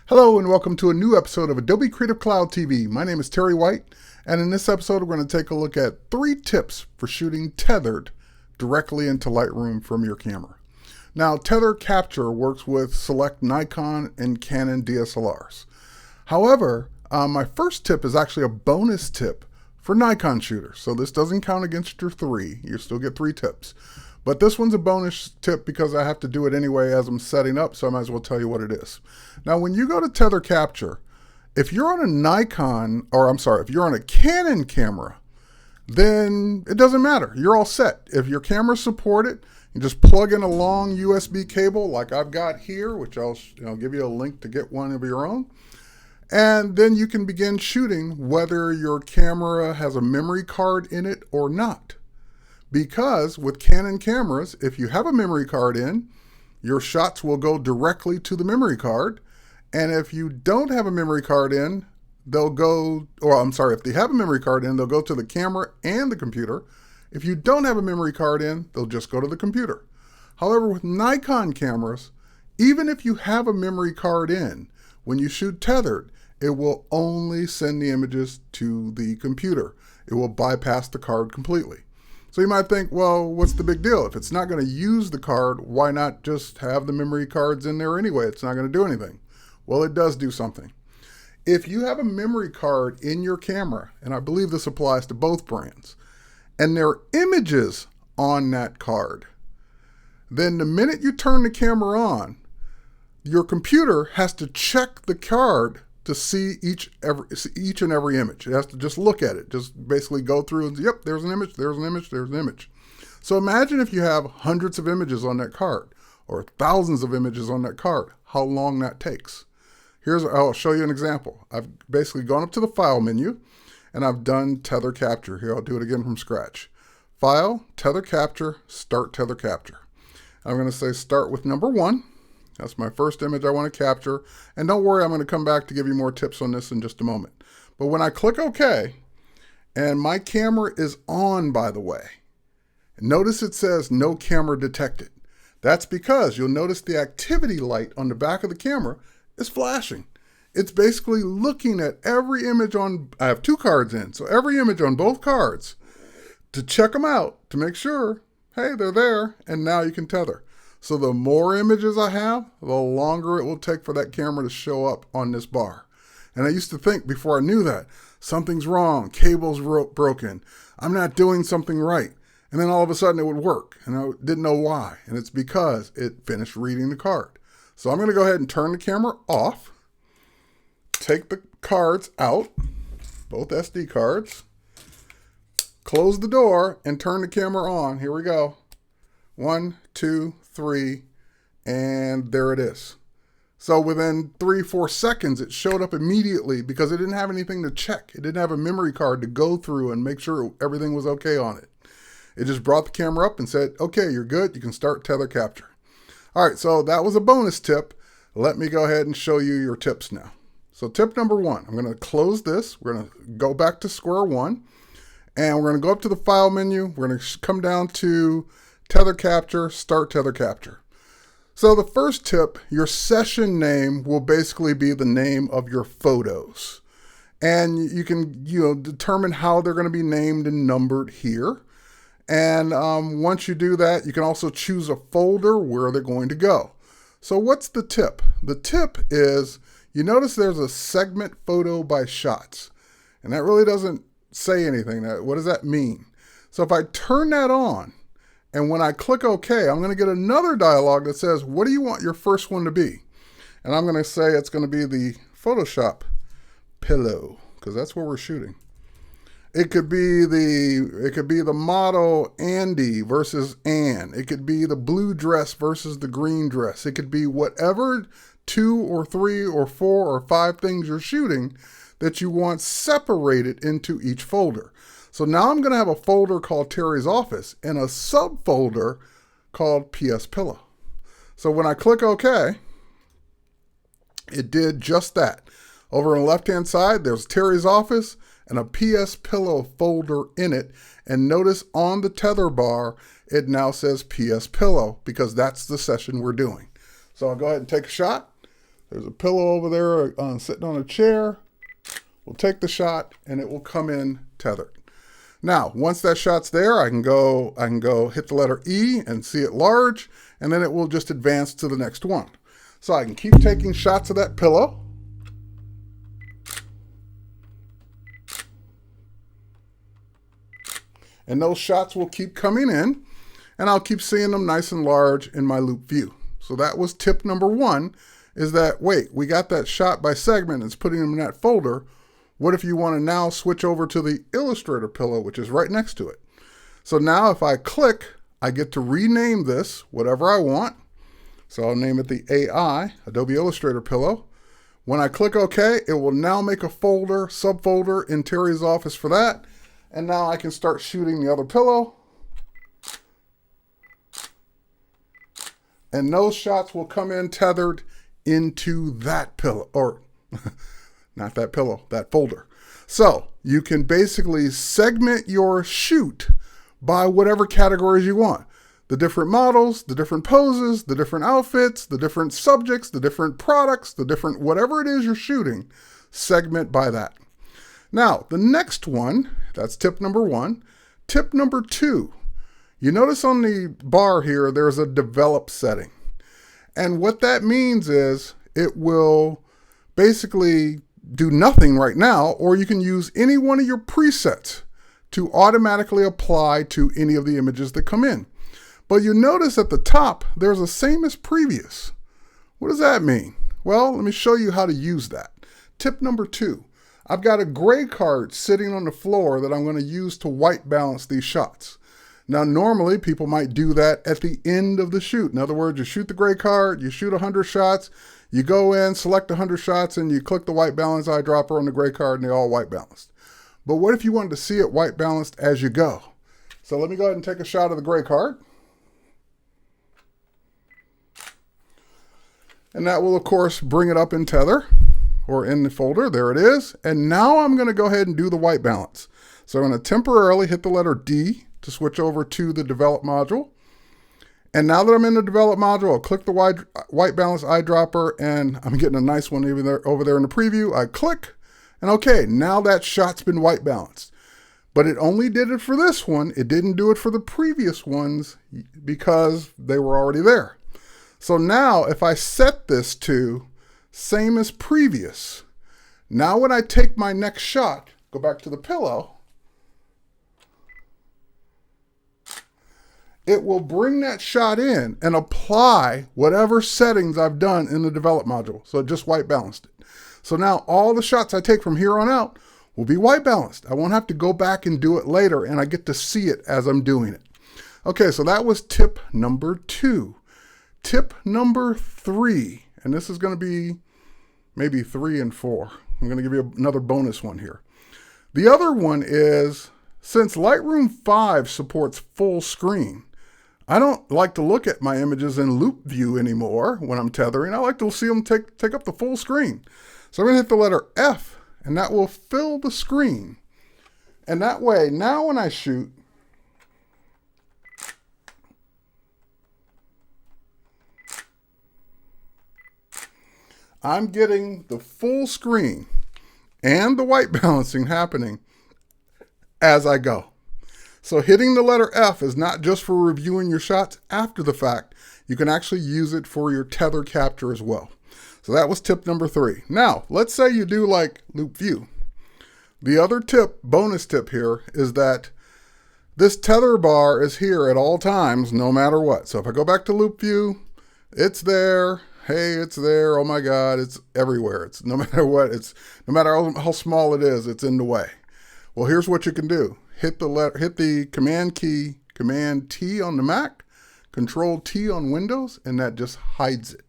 Hello and welcome to a new episode of Adobe Creative Cloud TV. My name is Terry White, and in this episode we're going to take a look at 3 tips for shooting tethered directly into Lightroom from your camera. Now, tether capture works with select Nikon and Canon DSLRs. However, my first tip is actually a bonus tip for Nikon shooters. So this doesn't count against your 3. You still get 3 tips. But this one's a bonus tip because I have to do it anyway as I'm setting up, so I might as well tell you what it is. Now, when you go to tether capture, if you're on a if you're on a Canon camera, then it doesn't matter. You're all set. If your cameras support it, you just plug in a long USB cable like I've got here, which I'll give you a link to get one of your own. And then you can begin shooting whether your camera has a memory card in it or not. Because with Canon cameras, if you have a memory card in, your shots will go directly to the memory card. And if you don't have a memory card in, if they have a memory card in, they'll go to the camera and the computer. If you don't have a memory card in, they'll just go to the computer. However, with Nikon cameras, even if you have a memory card in, when you shoot tethered, it will only send the images to the computer. It will bypass the card completely. So you might think, well, what's the big deal? If it's not going to use the card, why not just have the memory cards in there anyway? It's not going to do anything. Well, it does do something. If you have a memory card in your camera, and I believe this applies to both brands, and there are images on that card, then the minute you turn the camera on, your computer has to check the card to see each and every image. It has to just look at it, just basically go through and yep, there's an image, there's an image, there's an image. So imagine if you have hundreds of images on that card or thousands of images on that card, how long that takes. I'll show you an example. I've basically gone up to the File menu and I've done tether capture. Here, I'll do it again from scratch. File, tether capture, start tether capture. I'm going to say start with number 1. That's my first image I want to capture. And don't worry, I'm going to come back to give you more tips on this in just a moment. But when I click OK, and my camera is on, by the way, notice it says no camera detected. That's because you'll notice the activity light on the back of the camera is flashing. It's basically looking at every image I have 2 cards in, so every image on both cards to check them out to make sure, hey, they're there, and now you can tether. So the more images I have, the longer it will take for that camera to show up on this bar. And I used to think before I knew that, something's wrong, cable's broken, I'm not doing something right. And then all of a sudden it would work, and I didn't know why. And it's because it finished reading the card. So I'm going to go ahead and turn the camera off, take the cards out, both SD cards, close the door, and turn the camera on. Here we go. 1, 2, 3, and there it is. So within 3-4 seconds, it showed up immediately because it didn't have anything to check. It didn't have a memory card to go through and make sure everything was okay on it. It just brought the camera up and said, okay, you're good. You can start tether capture. All right, so that was a bonus tip. Let me go ahead and show you your tips now. So tip number 1, I'm going to close this. We're going to go back to square one, and we're going to go up to the File menu. We're going to come down to tether capture, start tether capture. So the first tip, your session name will basically be the name of your photos. And you can determine how they're going to be named and numbered here. And once you do that, you can also choose a folder where they're going to go. So what's the tip? The tip is, you notice there's a segment photo by shots. And that really doesn't say anything. What does that mean? So if I turn that on, and when I click OK, I'm going to get another dialog that says, what do you want your first one to be? And I'm going to say it's going to be the Photoshop pillow, because that's where we're shooting. It could be the model Andy versus Ann. It could be the blue dress versus the green dress. It could be whatever 2 or 3 or 4 or 5 things you're shooting that you want separated into each folder. So now I'm going to have a folder called Terry's Office and a subfolder called PS Pillow. So when I click OK, it did just that. Over on the left-hand side, there's Terry's Office and a PS Pillow folder in it. And notice on the tether bar, it now says PS Pillow because that's the session we're doing. So I'll go ahead and take a shot. There's a pillow over there sitting on a chair. We'll take the shot and it will come in tethered. Now, once that shot's there, I can go hit the letter E and see it large, and then it will just advance to the next one. So I can keep taking shots of that pillow. And those shots will keep coming in, and I'll keep seeing them nice and large in my loop view. So that was tip number one, is that, wait, we got that shot by segment, it's putting them in that folder. What if you want to now switch over to the Illustrator pillow, which is right next to it? So now if I click, I get to rename this whatever I want. So I'll name it the AI, Adobe Illustrator pillow. When I click OK, it will now make a folder, subfolder in Terry's office for that. And now I can start shooting the other pillow. And those shots will come in tethered into that pillow, or not that pillow, that folder. So you can basically segment your shoot by whatever categories you want. The different models, the different poses, the different outfits, the different subjects, the different products, the different whatever it is you're shooting, segment by that. Now, the next one, that's tip number one. Tip number two, you notice on the bar here, there's a develop setting. And what that means is it will basically do nothing right now, or you can use any one of your presets to automatically apply to any of the images that come in. But you notice at the top, there's a same as previous. What does that mean? Well, let me show you how to use that. Tip number two, I've got a gray card sitting on the floor that I'm going to use to white balance these shots. Now, normally people might do that at the end of the shoot. In other words, you shoot the gray card, you shoot 100 shots, you go in, select 100 shots, and you click the white balance eyedropper on the gray card, and they're all white balanced. But what if you wanted to see it white balanced as you go? So let me go ahead and take a shot of the gray card. And that will, of course, bring it up in Tether, or in the folder. There it is. And now I'm going to go ahead and do the white balance. So I'm going to temporarily hit the letter D to switch over to the develop module. And now that I'm in the develop module, I'll click the white balance eyedropper, and I'm getting a nice one over there in the preview. I click, and okay, now that shot's been white balanced. But it only did it for this one. It didn't do it for the previous ones because they were already there. So now if I set this to same as previous, now when I take my next shot, go back to the pillow, it will bring that shot in and apply whatever settings I've done in the develop module. So it just white balanced it. So now all the shots I take from here on out will be white balanced. I won't have to go back and do it later, and I get to see it as I'm doing it. Okay, so that was tip number two. Tip number three, and this is going to be maybe 3 and 4. I'm going to give you another bonus one here. The other one is, since Lightroom 5 supports full screen, I don't like to look at my images in loop view anymore when I'm tethering. I like to see them take up the full screen. So I'm going to hit the letter F, and that will fill the screen. And that way, now when I shoot, I'm getting the full screen and the white balancing happening as I go. So hitting the letter F is not just for reviewing your shots after the fact. You can actually use it for your tether capture as well. So that was tip number 3. Now, let's say you do like loop view. The other tip, bonus tip here, is that this tether bar is here at all times, no matter what. So if I go back to loop view, it's there. Hey, it's there. Oh my God, it's everywhere. It's no matter what. It's no matter how small it is, it's in the way. Well, here's what you can do. Hit the command key, Command T on the Mac, Control T on Windows, and that just hides it.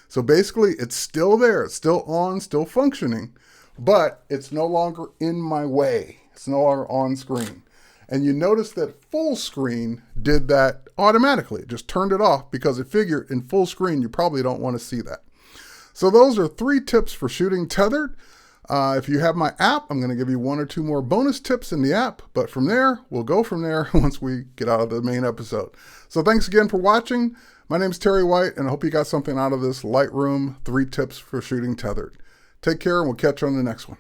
So basically, it's still there. It's still on, still functioning, but it's no longer in my way. It's no longer on screen. And you notice that full screen did that automatically. It just turned it off because it figured in full screen, you probably don't want to see that. So those are 3 tips for shooting tethered. If you have my app, I'm going to give you one or two more bonus tips in the app, but from there, we'll go from there once we get out of the main episode. So thanks again for watching. My name's Terry White, and I hope you got something out of this Lightroom 3 tips for shooting tethered. Take care, and we'll catch you on the next one.